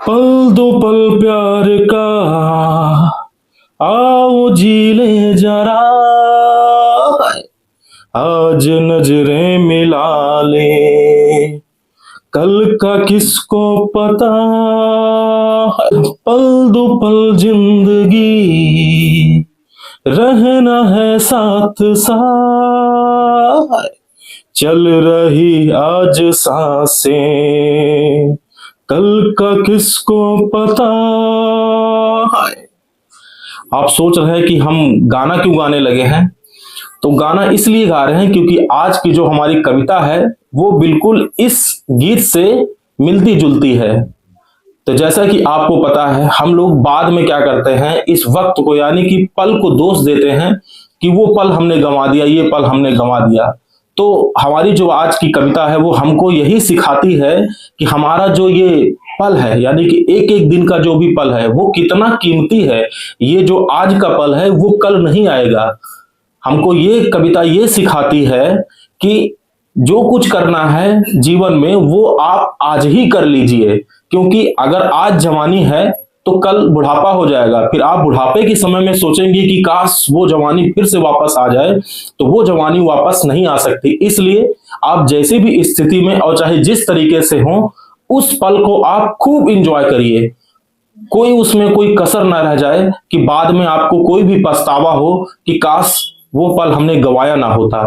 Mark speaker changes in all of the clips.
Speaker 1: पल दो पल प्यार का, आओ जी ले जरा, आज नजरें मिला ले, कल का किसको पता। पल दो पल जिंदगी, रहना है साथ साथ, चल रही आज सांसें, कल का किसको पता। आप सोच रहे हैं कि हम गाना क्यों गाने लगे हैं? तो गाना इसलिए गा रहे हैं क्योंकि आज की जो हमारी कविता है वो बिल्कुल इस गीत से मिलती जुलती है। तो जैसा कि आपको पता है, हम लोग बाद में क्या करते हैं, इस वक्त को यानी कि पल को दोष देते हैं कि वो पल हमने गंवा दिया, ये पल हमने गंवा दिया। तो हमारी जो आज की कविता है वो हमको यही सिखाती है कि हमारा जो ये पल है, यानी कि एक एक दिन का जो भी पल है वो कितना कीमती है। ये जो आज का पल है वो कल नहीं आएगा। हमको ये कविता ये सिखाती है कि जो कुछ करना है जीवन में वो आप आज ही कर लीजिए, क्योंकि अगर आज जवानी है तो कल बुढ़ापा हो जाएगा। फिर आप बुढ़ापे के समय में सोचेंगे कि काश वो जवानी फिर से वापस आ जाए, तो वो जवानी वापस नहीं आ सकती। इसलिए आप जैसे भी स्थिति में और चाहे जिस तरीके से हो, उस पल को आप खूब इंजॉय करिए। कोई उसमें कोई कसर ना रह जाए कि बाद में आपको कोई भी पछतावा हो कि काश वो पल हमने गवाया ना होता।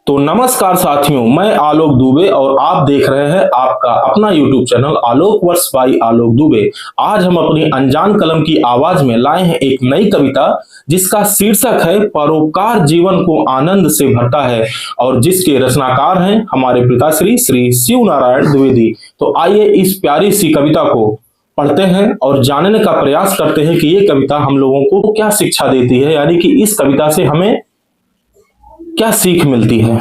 Speaker 1: तो नमस्कार साथियों, मैं आलोक दुबे और आप देख रहे हैं आपका अपना YouTube channel Alok verse by Alok Dubey. आज हम अपनी अनजान कलम की आवाज में लाए हैं एक नई कविता जिसका शीर्षक है परोपकार जीवन को आनंद से भरता है, और जिसके रचनाकार हैं हमारे पिताश्री श्री शिव नारायण द्विवेदी। तो आइए इस प्यारी सी कविता को पढ़ते हैं और जानने का प्रयास करते हैं कि ये कविता हम लोगों को क्या शिक्षा देती है, यानी कि इस कविता से हमें क्या सीख मिलती है।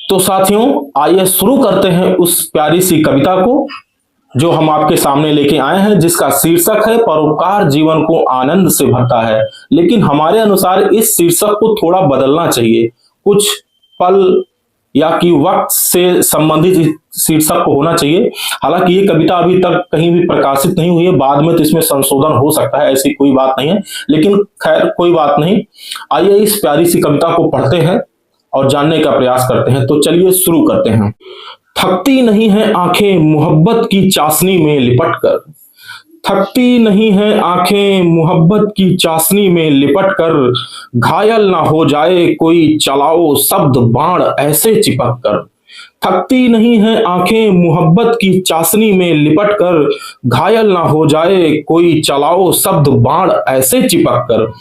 Speaker 1: तो साथियों, आइए शुरू करते हैं उस प्यारी सी कविता को जो हम आपके सामने लेके आए हैं, जिसका शीर्षक है परोपकार जीवन को आनंद से भरता है। लेकिन हमारे अनुसार इस शीर्षक को थोड़ा बदलना चाहिए, कुछ पल या कि वक्त से संबंधित शीर्षक को होना चाहिए। हालांकि ये कविता अभी तक कहीं भी प्रकाशित नहीं हुई है, बाद में तो इसमें संशोधन हो सकता है, ऐसी कोई बात नहीं है। लेकिन खैर कोई बात नहीं, आइए इस प्यारी सी कविता को पढ़ते हैं और जानने का प्रयास करते हैं। तो चलिए शुरू करते हैं। थकती नहीं है आंखें मोहब्बत की चाशनी में लिपट कर, थकती नहीं है आंखें मोहब्बत की चाशनी में लिपट कर, घायल ना हो जाए कोई चलाओ शब्द बाण ऐसे चिपक कर। थकती नहीं है आंखें मोहब्बत की चाशनी में लिपट कर, घायल ना हो जाए कोई चलाओ शब्द बाण ऐसे चिपक कर।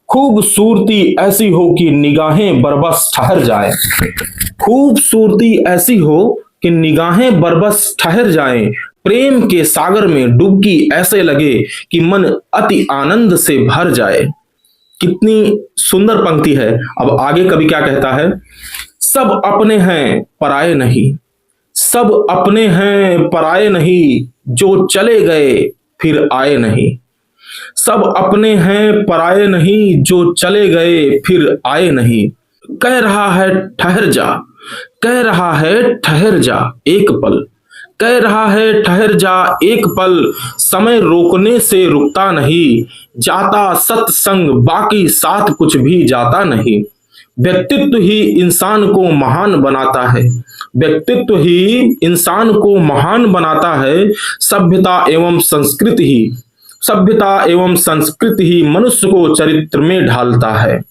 Speaker 1: खूबसूरती ऐसी हो कि निगाहें बरबस ठहर जाए, खूबसूरती ऐसी हो कि निगाहें बरबस ठहर जाएं, प्रेम के सागर में डुबकी ऐसे लगे कि मन अति आनंद से भर जाए। कितनी सुंदर पंक्ति है। अब आगे कवि क्या कहता है, सब अपने हैं पराये नहीं, सब अपने हैं पराये नहीं, जो चले गए फिर आए नहीं। सब अपने हैं पराये नहीं, जो चले गए फिर आए नहीं। कह रहा है ठहर जा, कह रहा है ठहर जा एक पल, कह रहा है ठहर जा एक पल, समय रोकने से रुकता नहीं, जाता सत्संग बाकी साथ कुछ भी जाता नहीं। व्यक्तित्व ही इंसान को महान बनाता है, व्यक्तित्व ही इंसान को महान बनाता है, सभ्यता एवं संस्कृति ही, सभ्यता एवं संस्कृति ही मनुष्य को चरित्र में ढालता है।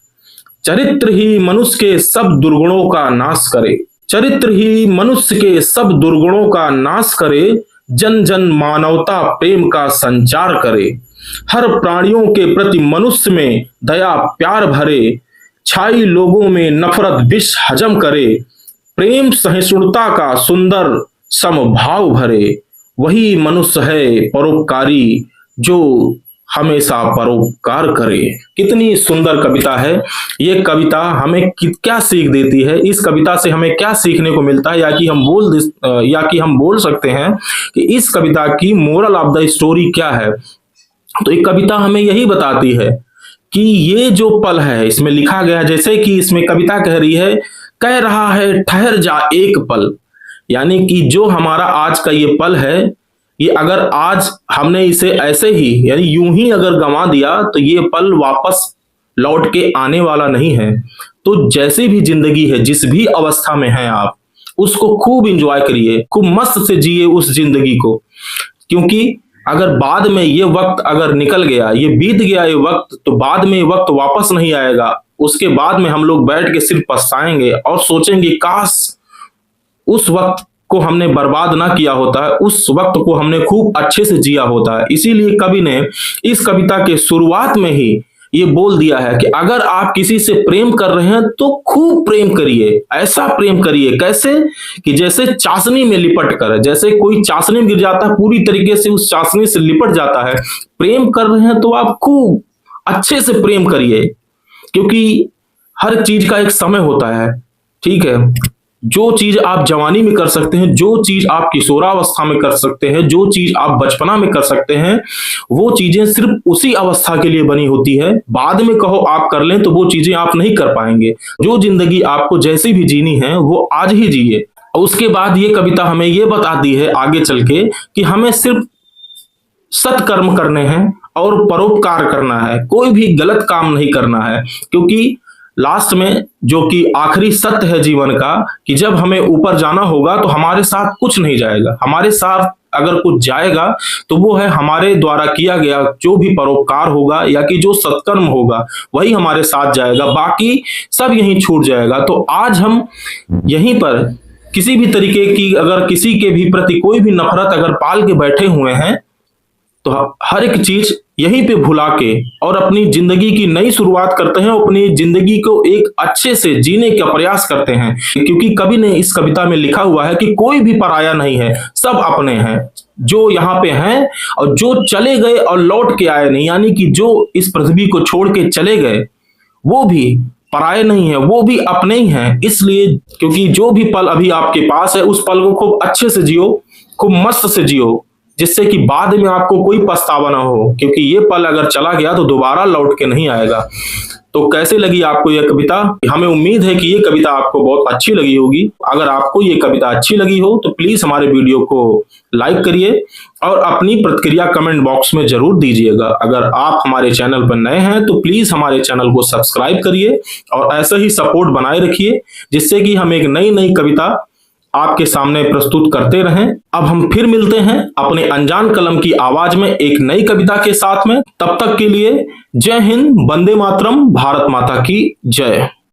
Speaker 1: चरित्र ही मनुष्य के सब दुर्गुणों का नाश करे, चरित्र ही मनुष्य के सब दुर्गुणों का नाश करे, जन जन मानवता प्रेम का संचार करे। हर प्राणियों के प्रति मनुष्य में दया प्यार भरे, छाई लोगों में नफरत विष हजम करे, प्रेम सहिष्णुता का सुंदर समभाव भरे। वही मनुष्य है परोपकारी जो हमेशा परोपकार करे। कितनी सुंदर कविता है ये कविता। हमें क्या सीख देती है, इस कविता से हमें क्या सीखने को मिलता है, या कि हम बोल सकते हैं कि इस कविता की मोरल ऑफ द स्टोरी क्या है। तो एक कविता हमें यही बताती है कि ये जो पल है, इसमें लिखा गया है, जैसे कि इसमें कविता कह रही है कह रहा है ठहर जा एक पल। यानी कि जो हमारा आज का ये पल है, ये अगर आज हमने इसे ऐसे ही यानी यूं ही अगर गंवा दिया तो ये पल वापस लौट के आने वाला नहीं है। तो जैसी भी जिंदगी है, जिस भी अवस्था में हैं आप, उसको खूब एंजॉय करिए, खूब मस्त से जिए उस जिंदगी को। क्योंकि अगर बाद में ये वक्त अगर निकल गया, ये बीत गया ये वक्त, तो बाद में ये वक्त वापस नहीं आएगा। उसके बाद में हम लोग बैठ के सिर्फ पछताएंगे और सोचेंगे काश उस वक्त को हमने बर्बाद ना किया होता है, उस वक्त को हमने खूब अच्छे से जिया होता है। इसीलिए कवि ने इस कविता के शुरुआत में ही ये बोल दिया है कि अगर आप किसी से प्रेम कर रहे हैं तो खूब प्रेम करिए, ऐसा प्रेम करिए कैसे कि जैसे चाशनी में लिपट कर, जैसे कोई चाशनी में गिर जाता है पूरी तरीके से उस चाशनी से लिपट जाता है। प्रेम कर रहे हैं तो आप खूब अच्छे से प्रेम करिए, क्योंकि हर चीज का एक समय होता है। ठीक है, जो चीज आप जवानी में कर सकते हैं, जो चीज आप किशोरावस्था में कर सकते हैं, जो चीज आप बचपना में कर सकते हैं, वो चीजें सिर्फ उसी अवस्था के लिए बनी होती है। बाद में कहो आप कर लें तो वो चीजें आप नहीं कर पाएंगे। जो जिंदगी आपको जैसी भी जीनी है वो आज ही जिए। और उसके बाद ये कविता हमें ये बताती है आगे चल के कि हमें सिर्फ सत्कर्म करने हैं और परोपकार करना है, कोई भी गलत काम नहीं करना है। क्योंकि लास्ट में जो कि आखिरी सत्य है जीवन का, कि जब हमें ऊपर जाना होगा तो हमारे साथ कुछ नहीं जाएगा। हमारे साथ अगर कुछ जाएगा तो वो है हमारे द्वारा किया गया जो भी परोपकार होगा या कि जो सत्कर्म होगा, वही हमारे साथ जाएगा, बाकी सब यहीं छूट जाएगा। तो आज हम यहीं पर किसी भी तरीके की अगर किसी के भी प्रति कोई भी नफरत अगर पाल के बैठे हुए हैं, तो हर एक चीज यहीं पे भुला के और अपनी जिंदगी की नई शुरुआत करते हैं, अपनी जिंदगी को एक अच्छे से जीने का प्रयास करते हैं। क्योंकि कवि ने इस कविता में लिखा हुआ है कि कोई भी पराया नहीं है, सब अपने हैं। जो यहाँ पे हैं और जो चले गए और लौट के आए नहीं, यानी कि जो इस पृथ्वी को छोड़ के चले गए वो भी पराये नहीं है, वो भी अपने ही हैं। इसलिए क्योंकि जो भी पल अभी आपके पास है उस पल को खूब अच्छे से जियो, खूब मस्त से जियो, जिससे कि बाद में आपको कोई पछतावा ना हो। क्योंकि ये पल अगर चला गया तो दोबारा लौट के नहीं आएगा। तो कैसे लगी आपको यह कविता? हमें उम्मीद है कि ये कविता आपको बहुत अच्छी लगी होगी। अगर आपको ये कविता अच्छी लगी हो तो प्लीज हमारे वीडियो को लाइक करिए और अपनी प्रतिक्रिया कमेंट बॉक्स में जरूर दीजिएगा। अगर आप हमारे चैनल पर नए हैं तो प्लीज हमारे चैनल को सब्सक्राइब करिए और ऐसे ही सपोर्ट बनाए रखिए, जिससे कि हम एक नई नई कविता आपके सामने प्रस्तुत करते रहें। अब हम फिर मिलते हैं अपने अनजान कलम की आवाज में एक नई कविता के साथ में। तब तक के लिए जय हिंद, वंदे मातरम, भारत माता की जय।